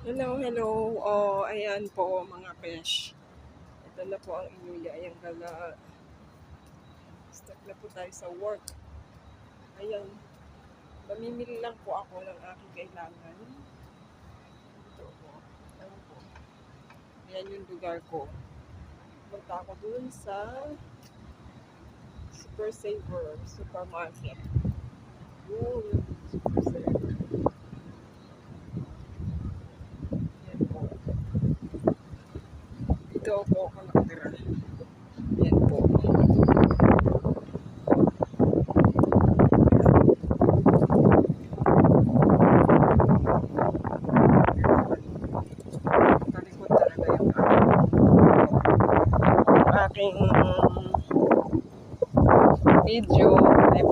Hello, hello. Oh, ayan po mga besh. Ito na po ang inyong yayang gala. Start na po tayo sa work. Ayan. Mamimili lang po ako ng aking kailangan. Ito po. Ayan po. Ayan yung lugar ko. Punta ako dun sa Super Saver Supermarket. Yun, Super Saver. Ayan po. Dito po ako nakatira. Ayan po. Talikod talaga yung aking video ay